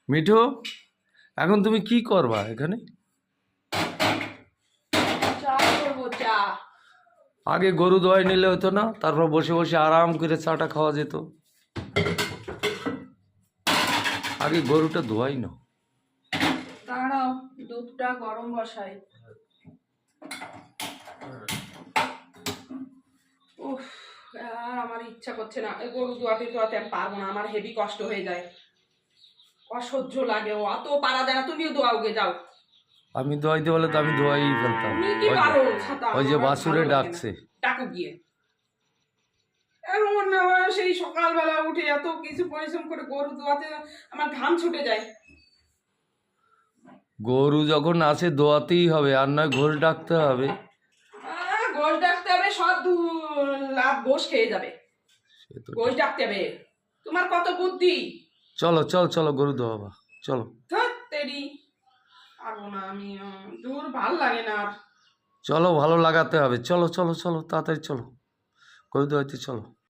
মিঠু, এখন তুমি কি করবা এখানে? চা করবো, চা। আগে গরু দোয়াই নিলে হতো না? তারপর বসে বসে আরাম করে চাটা খাওয়া যেত। আগে গরুটা ধোয়াই না। দাঁড়াও, দুধটা গরম বসাই। উফ, আর আমার ইচ্ছা করছে না, এই গরু ধোয়াতে ধোয়াতে আমি পারবো না, আমার হেভি কষ্ট হয়ে যায়, অসহ্য লাগে। ও অত পারা দেয় না, তুমিও দোয়াওগে যাও। আমি দোয়াইতে বলে তো আমি দোয়াই ফেলতাম। তুমি কি পারো ছাতা, ওই যে আমার আর বাসুরে ভালো লাগে না। ডাকছে। ডাকো গিয়ে। এমন আমার সেই সকালবেলা উঠে এত কিছু পরিশ্রম করে গরু দোয়াতে আমার ঘাম ছুটে যায়। গরু যখন আসে দোয়াতেই হবে, আর নয় ঘোষ ডাকতে হবে। গোশ ডাকতে হবে, সব লাভ গোশ খেয়ে যাবে। সে তো গোশ ঠিক। ডাকতে হবে, তোমার কত বুদ্ধি। চলো চলো চলো গরু দোয়াবা, চলো। তেরি পারবো না আমি, দূর ভাল লাগে না আর। চলো, ভালো লাগাতে হবে, চলো চলো চলো তাড়াতাড়ি চলো, গরু দোয়াইতে চলো।